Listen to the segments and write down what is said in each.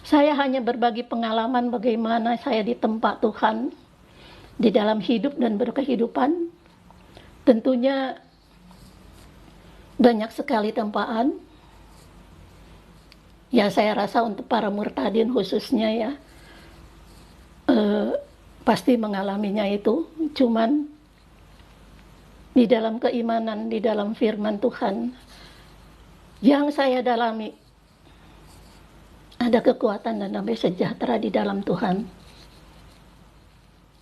Saya hanya berbagi pengalaman bagaimana saya ditempa Tuhan di dalam hidup dan berkehidupan. Tentunya banyak sekali tempaan. Ya, saya rasa untuk para murtadin khususnya ya, pasti mengalaminya itu. Cuman di dalam keimanan, di dalam firman Tuhan yang saya dalami, ada kekuatan dan damai sejahtera di dalam Tuhan.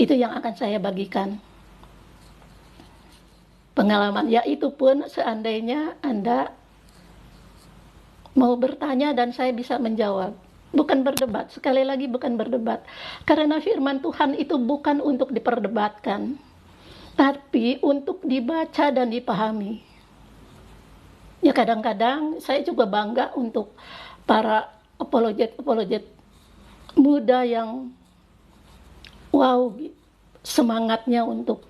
Itu yang akan saya bagikan. Pengalaman, yaitu pun seandainya Anda mau bertanya dan saya bisa menjawab. Bukan berdebat, sekali lagi bukan berdebat. Karena firman Tuhan itu bukan untuk diperdebatkan, tapi untuk dibaca dan dipahami. Ya, kadang-kadang saya juga bangga untuk para apologet muda yang wow, semangatnya untuk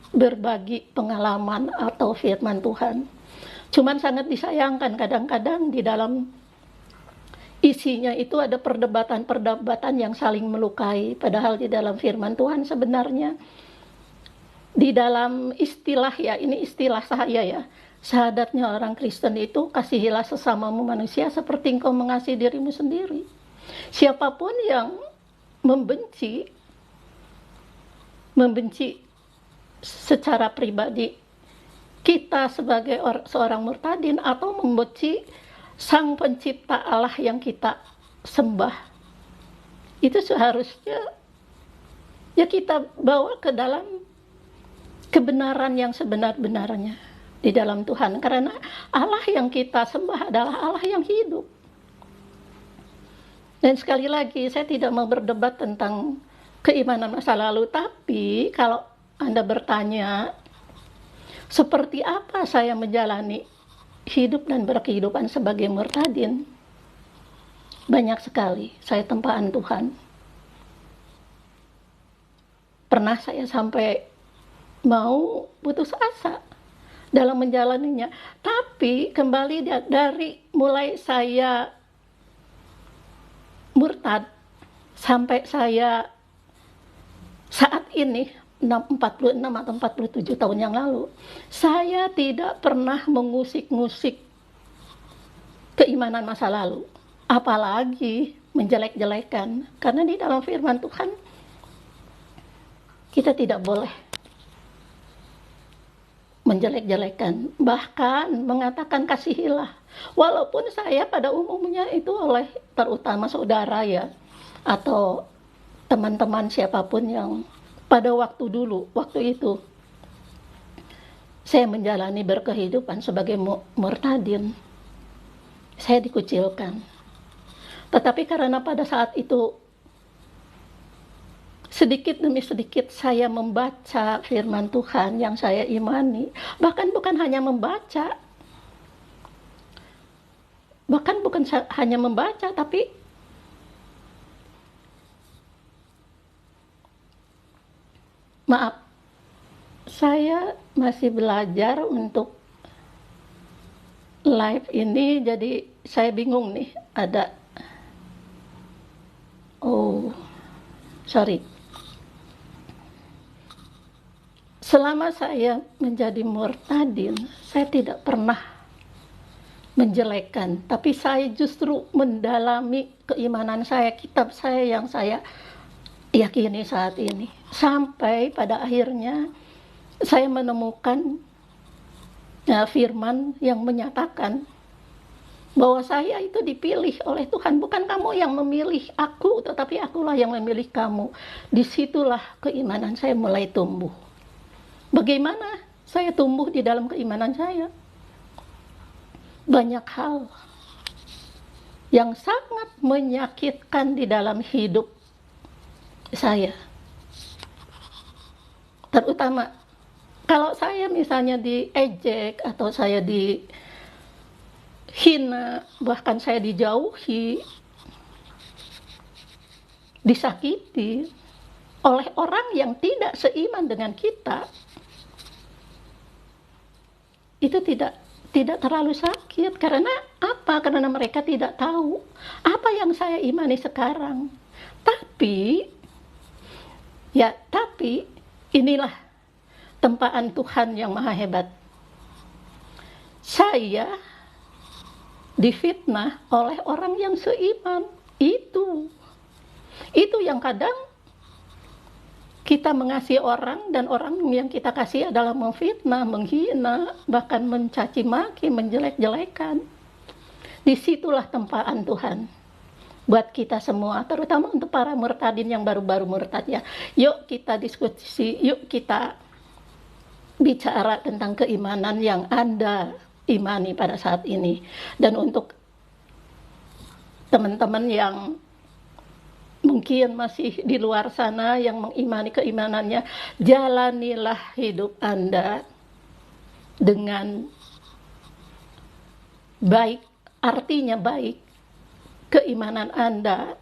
berbagi pengalaman atau firman Tuhan. Cuman sangat disayangkan kadang-kadang di dalam isinya itu ada perdebatan yang saling melukai. Padahal di dalam firman Tuhan sebenarnya, di dalam istilah ya, ini istilah saya ya, syahadatnya orang Kristen itu, kasihilah sesamamu manusia seperti engkau mengasihi dirimu sendiri. Siapapun yang membenci secara pribadi kita sebagai seorang murtadin atau membenci Sang Pencipta Allah yang kita sembah, itu seharusnya ya kita bawa ke dalam kebenaran yang sebenar-benarnya di dalam Tuhan, karena Allah yang kita sembah adalah Allah yang hidup. Dan sekali lagi, saya tidak mau berdebat tentang keimanan masa lalu, tapi kalau Anda bertanya, seperti apa saya menjalani hidup dan berkehidupan sebagai murtadin, banyak sekali saya tempaan Tuhan. Pernah saya sampai mau putus asa dalam menjalaninya, tapi kembali dari mulai saya murtad sampai saya saat ini 46 atau 47 tahun yang lalu, saya tidak pernah mengusik-ngusik keimanan masa lalu, apalagi menjelek-jelekan. Karena di dalam firman Tuhan kita tidak boleh menjelek-jelekan, bahkan mengatakan kasihilah. Walaupun saya pada umumnya itu oleh terutama saudara ya, atau teman-teman siapapun yang pada waktu itu saya menjalani berkehidupan sebagai murtadin, saya dikucilkan. Tetapi karena pada saat itu sedikit demi sedikit saya membaca firman Tuhan yang saya imani, bahkan bukan hanya membaca, tapi maaf, saya masih belajar untuk live ini, jadi saya bingung nih, ada selama saya menjadi murtadin, saya tidak pernah menjelekan, tapi saya justru mendalami keimanan saya, kitab saya yang saya yakini saat ini. Sampai pada akhirnya saya menemukan firman yang menyatakan bahwa saya itu dipilih oleh Tuhan. Bukan kamu yang memilih aku, tetapi akulah yang memilih kamu. Disitulah keimanan saya mulai tumbuh. Bagaimana saya tumbuh di dalam keimanan saya? Banyak hal yang sangat menyakitkan di dalam hidup saya. Terutama kalau saya misalnya diejek atau saya dihina, bahkan saya dijauhi, disakiti oleh orang yang tidak seiman dengan kita, itu tidak terlalu sakit. Karena apa? Karena mereka tidak tahu apa yang saya imani sekarang. Tapi inilah tempaan Tuhan yang maha hebat. Saya difitnah oleh orang yang seiman. Itu yang kadang kita mengasihi orang, dan orang yang kita kasih adalah memfitnah, menghina, bahkan mencaci maki, menjelek-jelekan. Disitulah tempaan Tuhan buat kita semua, terutama untuk para murtadin yang baru-baru murtad ya. Yuk kita diskusi, yuk kita bicara tentang keimanan yang Anda imani pada saat ini. Dan untuk teman-teman yang mungkin masih di luar sana yang mengimani keimanannya, jalanilah hidup Anda dengan baik. Artinya baik, keimanan Anda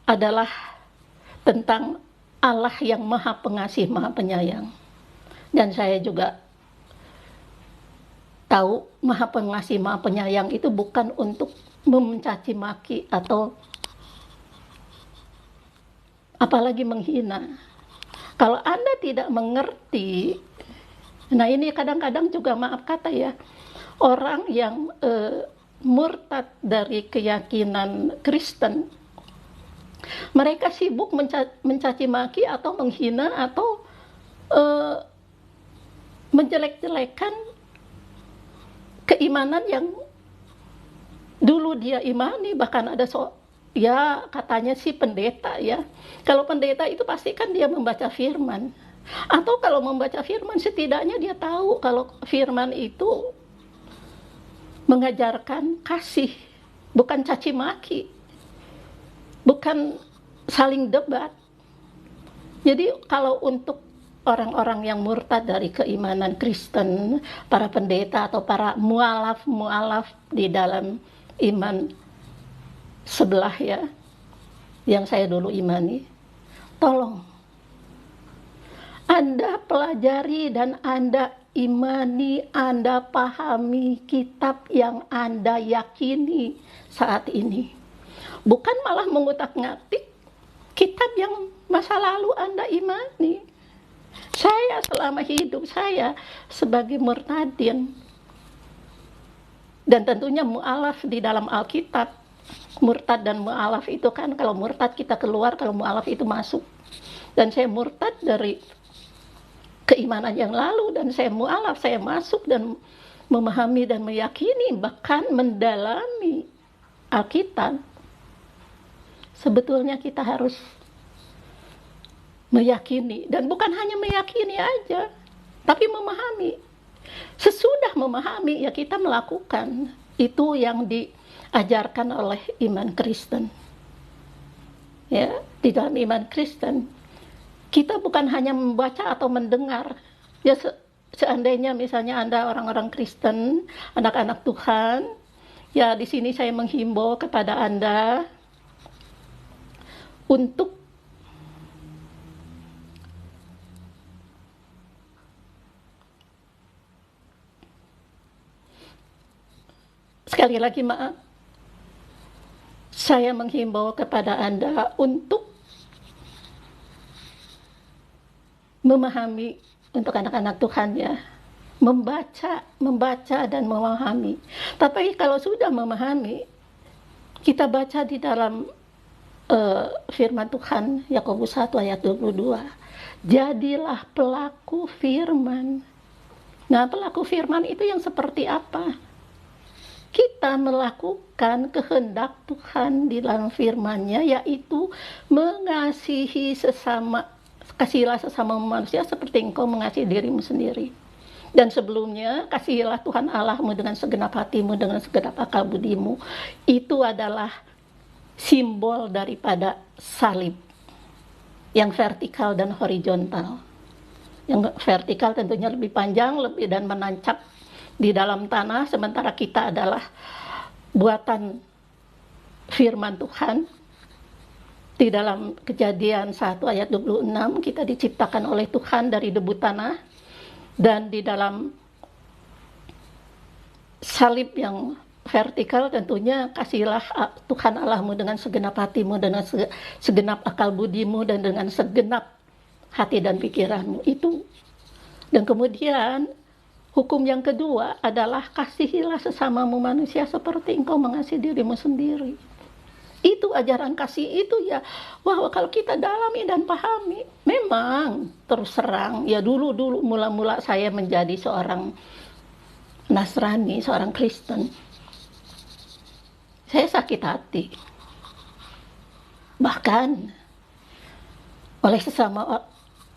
adalah tentang Allah yang maha pengasih, maha penyayang. Dan saya juga tahu maha pengasih, maha penyayang itu bukan untuk mencaci maki atau apalagi menghina. Kalau Anda tidak mengerti, nah ini kadang-kadang juga maaf kata ya, orang yang murtad dari keyakinan Kristen, mereka sibuk mencaci maki atau menghina atau menjelek-jelekan keimanan yang dulu dia imani. Bahkan ada ya katanya sih pendeta ya. Kalau pendeta itu pasti kan dia membaca firman. Atau kalau membaca firman setidaknya dia tahu kalau firman itu mengajarkan kasih, bukan caci maki, bukan saling debat. Jadi kalau untuk orang-orang yang murtad dari keimanan Kristen, para pendeta atau para mualaf di dalam iman sebelah ya, yang saya dulu imani, tolong Anda pelajari dan Anda imani, Anda pahami kitab yang Anda yakini saat ini. Bukan malah mengutak-ngatik kitab yang masa lalu Anda imani. Saya selama hidup saya sebagai murtadin, dan tentunya mu'alaf di dalam Alkitab, murtad dan mu'alaf itu kan, kalau murtad kita keluar, kalau mu'alaf itu masuk. Dan saya murtad dari keimanan yang lalu, dan saya mu'alaf, saya masuk dan memahami dan meyakini, bahkan mendalami Alkitab. Sebetulnya kita harus meyakini, dan bukan hanya meyakini aja, tapi memahami. Sesudah memahami ya kita melakukan. Itu yang diajarkan oleh iman Kristen. Ya, di dalam iman Kristen kita bukan hanya membaca atau mendengar. Ya seandainya misalnya Anda orang-orang Kristen, anak-anak Tuhan, ya di sini saya menghimbau kepada Anda untuk sekali lagi maaf, saya menghimbau kepada Anda untuk memahami, untuk anak-anak Tuhan ya, membaca dan memahami. Tapi kalau sudah memahami, kita baca di dalam firman Tuhan, Yakobus 1 ayat 22, jadilah pelaku firman. Nah, pelaku firman itu yang seperti apa? Kita melakukan kehendak Tuhan di dalam firman-Nya, yaitu mengasihi sesama, kasihilah sesama manusia seperti engkau mengasihi dirimu sendiri. Dan sebelumnya, kasihilah Tuhan Allahmu dengan segenap hatimu, dengan segenap akal budimu. Itu adalah simbol daripada salib yang vertikal dan horizontal. Yang vertikal tentunya lebih panjang, lebih dan menancap di dalam tanah, sementara kita adalah buatan firman Tuhan. Di dalam Kejadian 1 ayat 26, kita diciptakan oleh Tuhan dari debu tanah, dan di dalam salib yang vertikal tentunya kasihlah Tuhan Allahmu dengan segenap hatimu, dengan segenap akal budimu, dan dengan segenap hati dan pikiranmu. Itu. Dan kemudian hukum yang kedua adalah kasihilah sesamamu manusia seperti engkau mengasihi dirimu sendiri. Itu ajaran kasih itu ya. Wah, kalau kita dalami dan pahami, memang terus terang ya, dulu mula-mula saya menjadi seorang Nasrani, seorang Kristen, saya sakit hati. Bahkan oleh sesama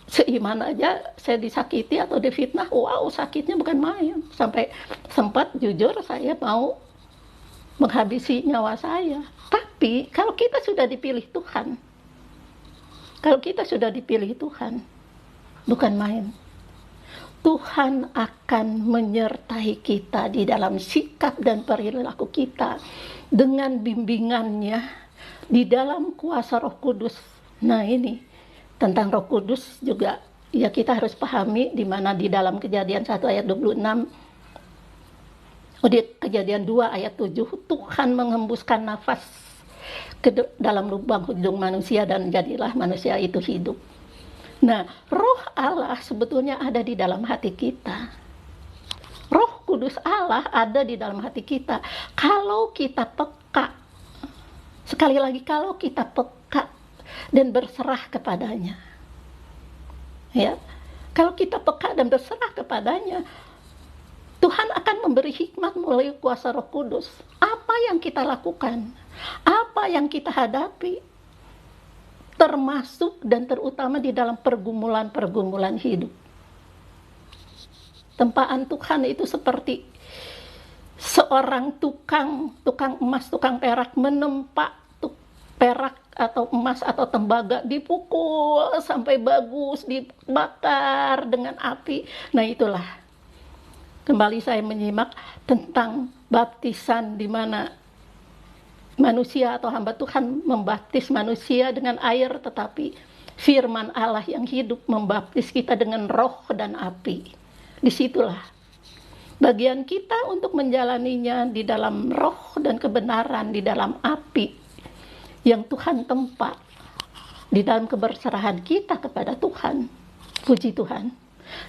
seiman aja saya disakiti atau difitnah. Wow, sakitnya bukan main. Sampai sempat jujur saya mau menghabisi nyawa saya. Tapi kalau kita sudah dipilih Tuhan, bukan main. Tuhan akan menyertai kita di dalam sikap dan perilaku kita dengan bimbingannya di dalam kuasa Roh Kudus. Nah, ini tentang Roh Kudus juga ya kita harus pahami, di mana di dalam Kejadian 1 ayat 26, di Kejadian 2 ayat 7, Tuhan menghembuskan nafas ke dalam lubang hidung manusia dan jadilah manusia itu hidup. Nah, Roh Allah sebetulnya ada di dalam hati kita. Roh Kudus Allah ada di dalam hati kita. Kalau kita peka, sekali lagi, kalau kita peka dan berserah kepadanya. Ya, kalau kita peka dan berserah kepadanya, Tuhan akan memberi hikmat melalui kuasa Roh Kudus. Apa yang kita lakukan, apa yang kita hadapi, termasuk dan terutama di dalam pergumulan-pergumulan hidup. Tempaan Tuhan itu seperti seorang tukang emas, tukang perak menempa perak atau emas atau tembaga, dipukul sampai bagus, dibakar dengan api. Nah, itulah. Kembali saya menyimak tentang baptisan, di mana manusia atau hamba Tuhan membaptis manusia dengan air, tetapi firman Allah yang hidup membaptis kita dengan roh dan api. Disitulah bagian kita untuk menjalaninya di dalam roh dan kebenaran, di dalam api yang Tuhan tempa, di dalam keberserahan kita kepada Tuhan. Puji Tuhan,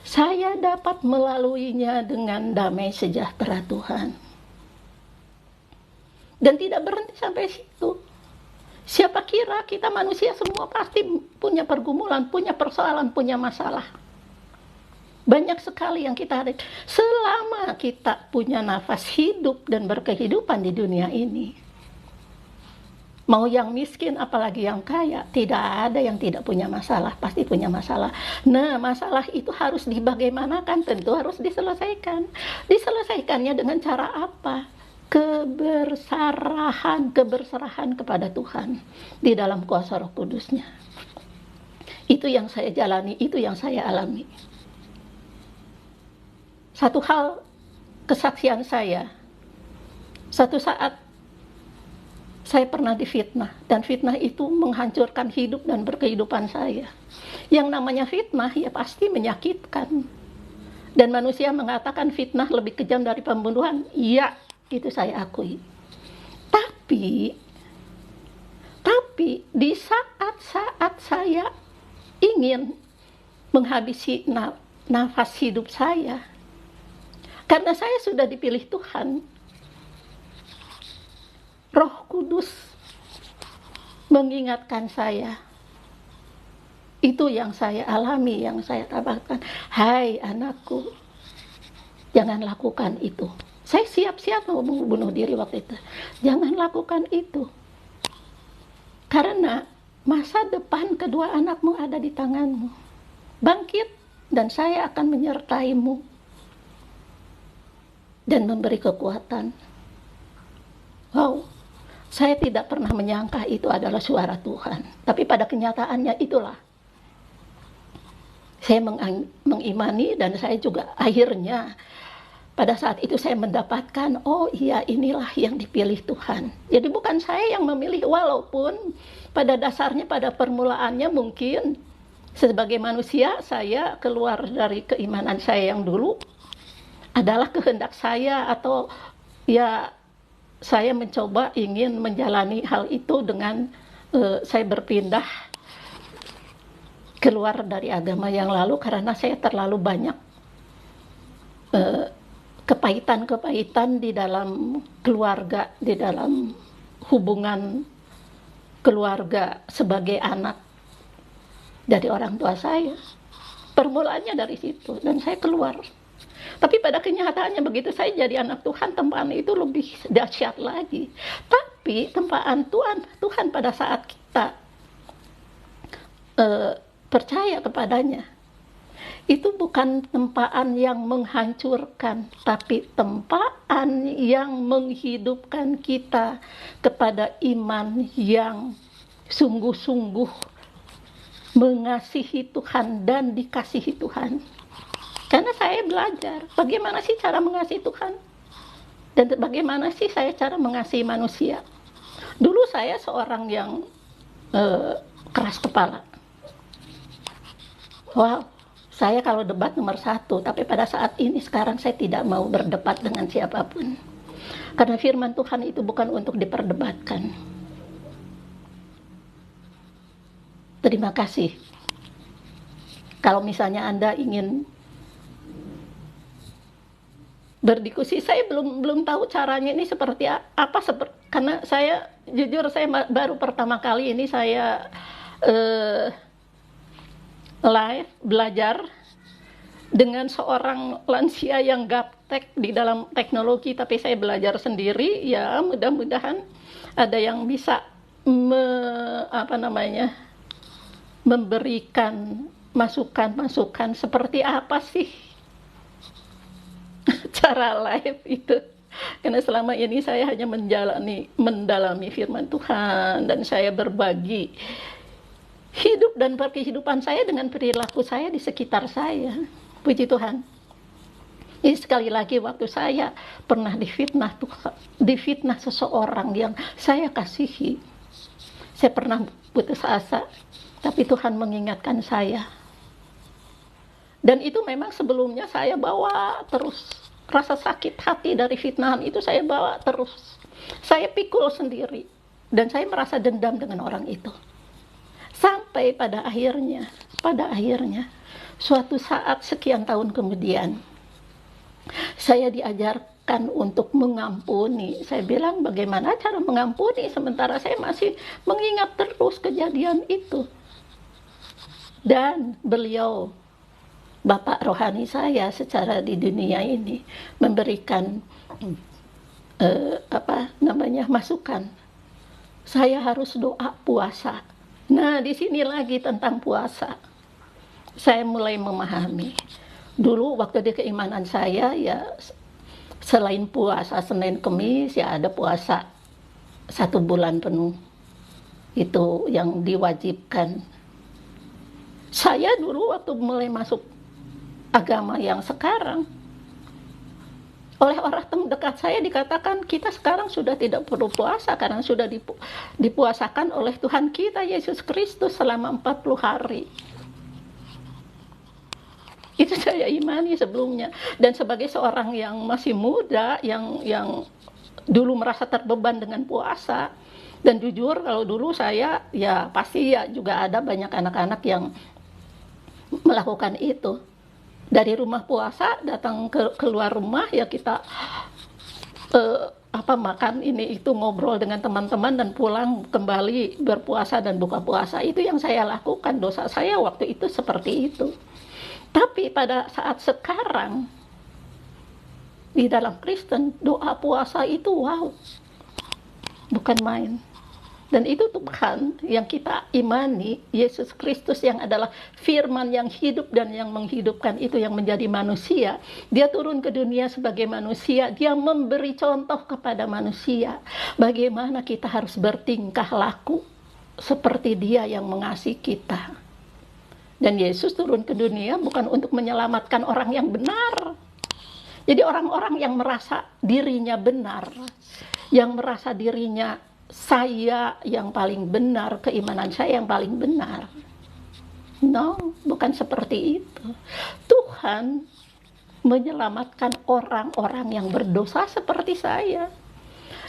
saya dapat melaluinya dengan damai sejahtera Tuhan. Dan tidak berhenti sampai situ. Siapa kira kita manusia semua pasti punya pergumulan, punya persoalan, punya masalah. Banyak sekali yang kita hadapi. Selama kita punya nafas hidup dan berkehidupan di dunia ini, mau yang miskin apalagi yang kaya, tidak ada yang tidak punya masalah, pasti punya masalah. Nah, masalah itu harus dibagaimanakan, tentu harus diselesaikan. Diselesaikannya dengan cara apa? Keberserahan kepada Tuhan di dalam kuasa Roh Kudusnya. Itu yang saya jalani, itu yang saya alami. Satu hal kesaksian saya, satu saat saya pernah difitnah, dan fitnah itu menghancurkan hidup dan berkehidupan saya. Yang namanya fitnah ya pasti menyakitkan. Dan manusia mengatakan fitnah lebih kejam dari pembunuhan. Iya, itu saya akui. Tapi di saat-saat saya ingin menghabisi nafas hidup saya, karena saya sudah dipilih Tuhan, Roh Kudus mengingatkan saya. Itu yang saya alami, yang saya dapatkan. Hai anakku, jangan lakukan itu. Saya siap-siap mau bunuh diri waktu itu. Jangan lakukan itu. Karena masa depan kedua anakmu ada di tanganmu. Bangkit dan saya akan menyertaimu dan memberi kekuatan. Wow, saya tidak pernah menyangka itu adalah suara Tuhan. Tapi pada kenyataannya itulah. Saya mengimani dan saya juga akhirnya pada saat itu saya mendapatkan, oh iya, inilah yang dipilih Tuhan. Jadi bukan saya yang memilih, walaupun pada dasarnya, pada permulaannya mungkin sebagai manusia saya keluar dari keimanan saya yang dulu. adalah kehendak saya, atau ya saya mencoba ingin menjalani hal itu dengan saya berpindah keluar dari agama yang lalu karena saya terlalu banyak kepahitan-kepahitan di dalam keluarga, di dalam hubungan keluarga sebagai anak dari orang tua saya. Permulaannya dari situ, dan saya keluar. Tapi pada kenyataannya begitu saya jadi anak Tuhan, tempaan itu lebih dahsyat lagi. Tapi tempaan Tuhan pada saat kita percaya kepadanya, itu bukan tempaan yang menghancurkan, tapi tempaan yang menghidupkan kita kepada iman yang sungguh-sungguh mengasihi Tuhan dan dikasihi Tuhan. Karena saya belajar bagaimana sih cara mengasihi Tuhan, dan bagaimana sih saya cara mengasihi manusia. Dulu saya seorang yang keras kepala. Wow, saya kalau debat nomor 1, tapi pada saat ini sekarang saya tidak mau berdebat dengan siapapun. Karena firman Tuhan itu bukan untuk diperdebatkan. Terima kasih. Kalau misalnya Anda ingin berdiskusi, saya belum tahu caranya ini seperti apa, karena saya jujur saya baru pertama kali ini saya live belajar dengan seorang lansia yang gaptek di dalam teknologi, tapi saya belajar sendiri. Ya mudah-mudahan ada yang bisa memberikan masukan-masukan seperti apa sih cara live itu. Karena selama ini saya hanya mendalami firman Tuhan, dan saya berbagi hidup dan kehidupan saya dengan perilaku saya di sekitar saya. Puji Tuhan. Ini sekali lagi, waktu saya pernah difitnah seseorang yang saya kasihi, saya pernah putus asa. Tapi Tuhan mengingatkan saya. Dan itu memang sebelumnya saya bawa terus. Rasa sakit hati dari fitnahan itu saya bawa terus. Saya pikul sendiri. Dan saya merasa dendam dengan orang itu. Sampai pada akhirnya, suatu saat sekian tahun kemudian, saya diajarkan untuk mengampuni. Saya bilang, bagaimana cara mengampuni sementara saya masih mengingat terus kejadian itu. Dan beliau, Bapak rohani saya secara di dunia ini, memberikan masukan. Saya harus doa puasa. Nah, di sini lagi tentang puasa. Saya mulai memahami. Dulu waktu di keimanan saya, ya selain puasa Senin Kemis, ya ada puasa 1 bulan penuh. Itu yang diwajibkan. Saya dulu waktu mulai masuk agama yang sekarang, oleh orang terdekat saya dikatakan, kita sekarang sudah tidak perlu puasa karena sudah dipuasakan oleh Tuhan kita Yesus Kristus selama 40 hari. Itu saya imani sebelumnya. Dan sebagai seorang yang masih muda, yang dulu merasa terbeban dengan puasa, dan jujur kalau dulu saya, ya pasti ya juga ada banyak anak-anak yang melakukan itu. Dari rumah puasa datang keluar rumah, ya kita makan ini itu, ngobrol dengan teman-teman, dan pulang kembali berpuasa dan buka puasa. Itu yang saya lakukan. Dosa saya waktu itu seperti itu. Tapi pada saat sekarang di dalam Kristen, doa puasa itu wow, bukan main. Dan itu Tuhan yang kita imani, Yesus Kristus yang adalah firman yang hidup dan yang menghidupkan, itu yang menjadi manusia. Dia turun ke dunia sebagai manusia, dia memberi contoh kepada manusia bagaimana kita harus bertingkah laku seperti dia yang mengasihi kita. Dan Yesus turun ke dunia bukan untuk menyelamatkan orang yang benar. Jadi orang-orang yang merasa dirinya benar, yang merasa dirinya saya yang paling benar, keimanan saya yang paling benar. No, bukan seperti itu. Tuhan menyelamatkan orang-orang yang berdosa seperti saya,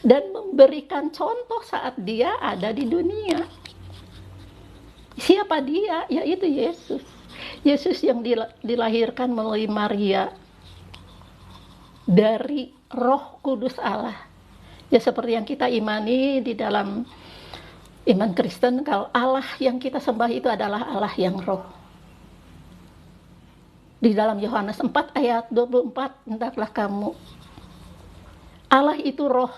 dan memberikan contoh saat dia ada di dunia. Siapa dia? Yaitu Yesus. Yesus yang dilahirkan melalui Maria dari Roh Kudus Allah. Ya, seperti yang kita imani di dalam iman Kristen, kalau Allah yang kita sembah itu adalah Allah yang roh. Di dalam Yohanes 4 ayat 24, hendaklah kamu, Allah itu roh,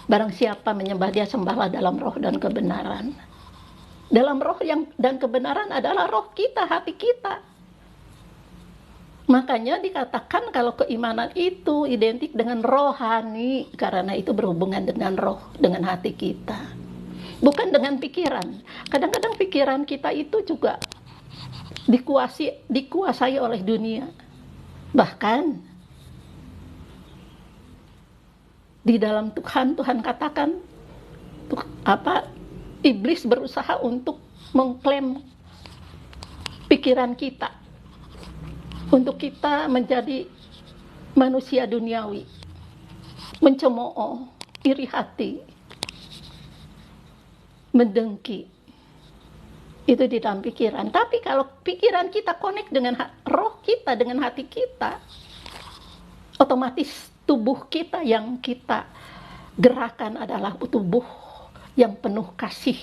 barang siapa menyembah dia, sembahlah dalam roh dan kebenaran. Dalam roh dan kebenaran adalah roh kita, hati kita. Makanya dikatakan kalau keimanan itu identik dengan rohani, karena itu berhubungan dengan roh, dengan hati kita, bukan dengan pikiran. Kadang-kadang pikiran kita itu juga dikuasai oleh dunia. Bahkan di dalam Tuhan katakan iblis berusaha untuk mengklaim pikiran kita, untuk kita menjadi manusia duniawi, mencemooh, iri hati, mendengki. Itu di dalam pikiran. Tapi kalau pikiran kita connect dengan roh kita, dengan hati kita, otomatis tubuh kita yang kita gerakan adalah tubuh yang penuh kasih,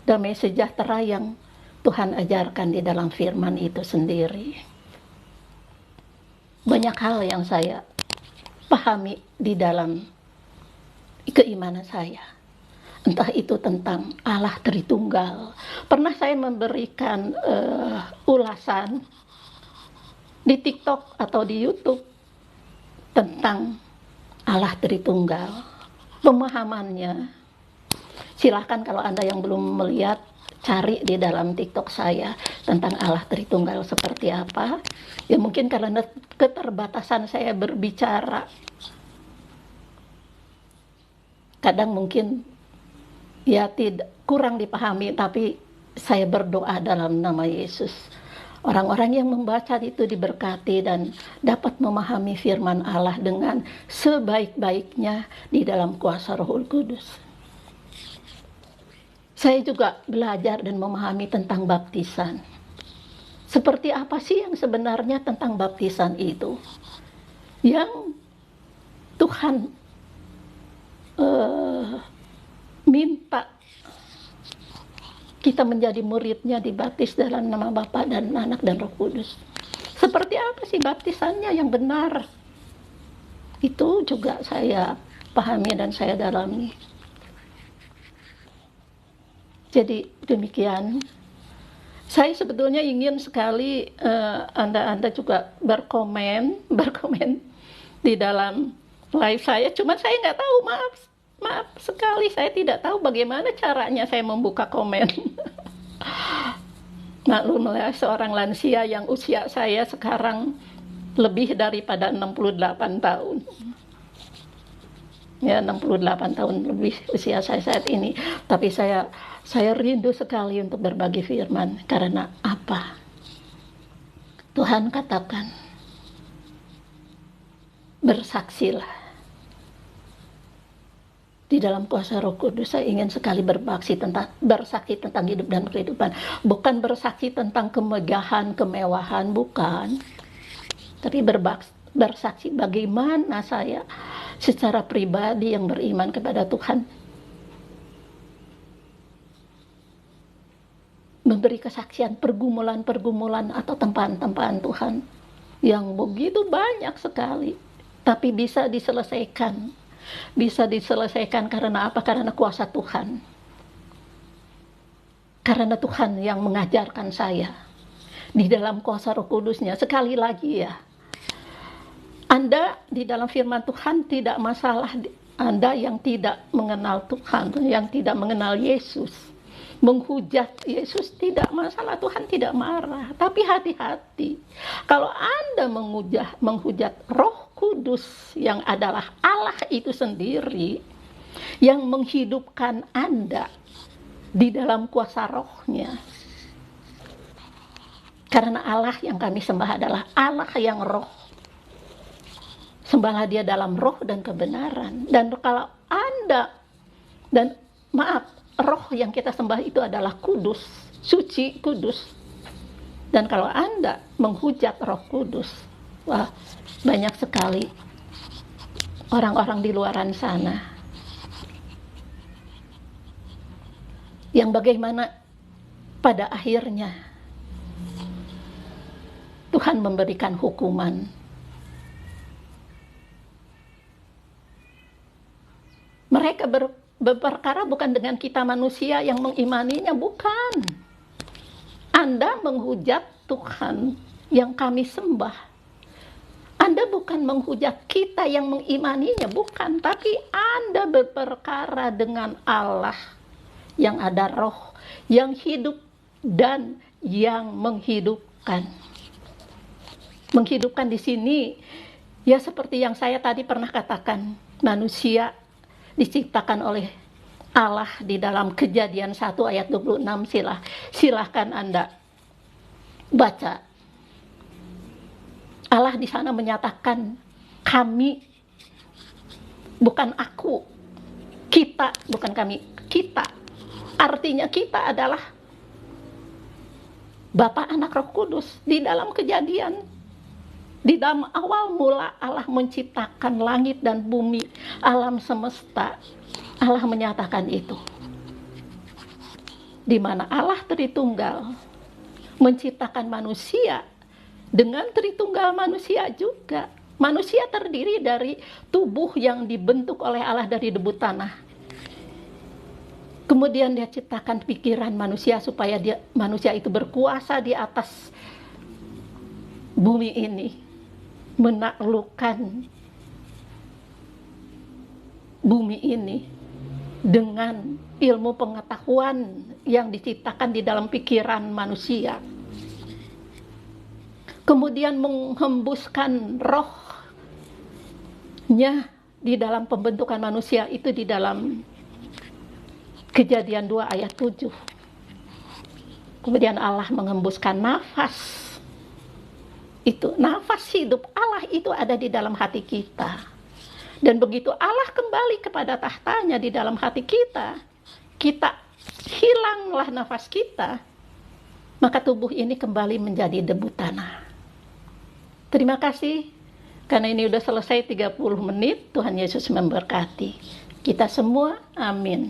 damai sejahtera yang Tuhan ajarkan di dalam firman itu sendiri. Banyak hal yang saya pahami di dalam keimanan saya. Entah itu tentang Allah Tritunggal. Pernah saya memberikan ulasan di TikTok atau di YouTube tentang Allah Tritunggal. Pemahamannya, silahkan kalau Anda yang belum melihat, cari di dalam TikTok saya tentang Allah Tritunggal seperti apa. Ya mungkin karena keterbatasan saya berbicara, kadang mungkin ya tidak, kurang dipahami, tapi saya berdoa dalam nama Yesus. Orang-orang yang membaca itu diberkati dan dapat memahami firman Allah dengan sebaik-baiknya di dalam kuasa Roh Kudus. Saya juga belajar dan memahami tentang baptisan. Seperti apa sih yang sebenarnya tentang baptisan itu? Yang Tuhan minta kita menjadi muridnya, dibaptis dalam nama Bapa dan Anak dan Roh Kudus. Seperti apa sih baptisannya yang benar? Itu juga saya pahami dan saya dalami. Jadi demikian. Saya sebetulnya ingin sekali Anda juga berkomen di dalam live saya. Cuma saya nggak tahu, maaf sekali, saya tidak tahu bagaimana caranya saya membuka komen. Maklumlah, seorang lansia yang usia saya sekarang lebih daripada 68 tahun. Ya, 68 tahun lebih usia saya saat ini. Tapi saya rindu sekali untuk berbagi firman. Karena apa? Tuhan katakan, bersaksilah. Di dalam kuasa Roh Kudus saya ingin sekali bersaksi tentang hidup dan kehidupan. Bukan bersaksi tentang kemegahan, kemewahan, bukan. Tapi bersaksi bagaimana saya secara pribadi yang beriman kepada Tuhan memberi kesaksian pergumulan-pergumulan atau tempaan-tempaan Tuhan yang begitu banyak sekali, tapi bisa diselesaikan karena apa? Karena kuasa Tuhan, karena Tuhan yang mengajarkan saya di dalam kuasa Roh Kudusnya. Sekali lagi ya, Anda di dalam firman Tuhan tidak masalah. Anda yang tidak mengenal Tuhan, yang tidak mengenal Yesus, menghujat Yesus tidak masalah, Tuhan tidak marah. Tapi hati-hati kalau Anda menghujat Roh Kudus yang adalah Allah itu sendiri, yang menghidupkan Anda di dalam kuasa rohnya. Karena Allah yang kami sembah adalah Allah yang roh. Sembahlah dia dalam roh dan kebenaran. Dan kalau Anda, dan maaf, roh yang kita sembah itu adalah kudus, suci, kudus. Dan kalau Anda menghujat Roh Kudus, wah, banyak sekali orang-orang di luaran sana yang bagaimana pada akhirnya Tuhan memberikan hukuman. Mereka berperkara bukan dengan kita manusia yang mengimaninya, bukan. Anda menghujat Tuhan yang kami sembah. Anda bukan menghujat kita yang mengimaninya, bukan. Tapi Anda berperkara dengan Allah yang ada roh, yang hidup dan yang menghidupkan. Menghidupkan di sini, ya seperti yang saya tadi pernah katakan, manusia diciptakan oleh Allah di dalam Kejadian 1 ayat 26. Silahkan Anda baca. Allah di sana menyatakan kami, bukan aku, kita, bukan kami, kita. Artinya kita adalah Bapa, Anak, Roh Kudus. Di dalam Kejadian, di dalam awal mula Allah menciptakan langit dan bumi, alam semesta. Allah menyatakan itu. Di mana Allah Tritunggal menciptakan manusia dengan Tritunggal manusia juga. Manusia terdiri dari tubuh yang dibentuk oleh Allah dari debu tanah. Kemudian dia ciptakan pikiran manusia supaya manusia itu berkuasa di atas bumi ini, menaklukkan bumi ini dengan ilmu pengetahuan yang diciptakan di dalam pikiran manusia. Kemudian menghembuskan rohnya di dalam pembentukan manusia itu di dalam Kejadian 2 ayat 7. Kemudian Allah menghembuskan nafas. Itu nafas hidup Allah itu ada di dalam hati kita. Dan begitu Allah kembali kepada tahtanya di dalam hati kita, kita hilanglah nafas kita, maka tubuh ini kembali menjadi debu tanah. Terima kasih, karena ini udah selesai 30 menit. Tuhan Yesus memberkati kita semua. Amin.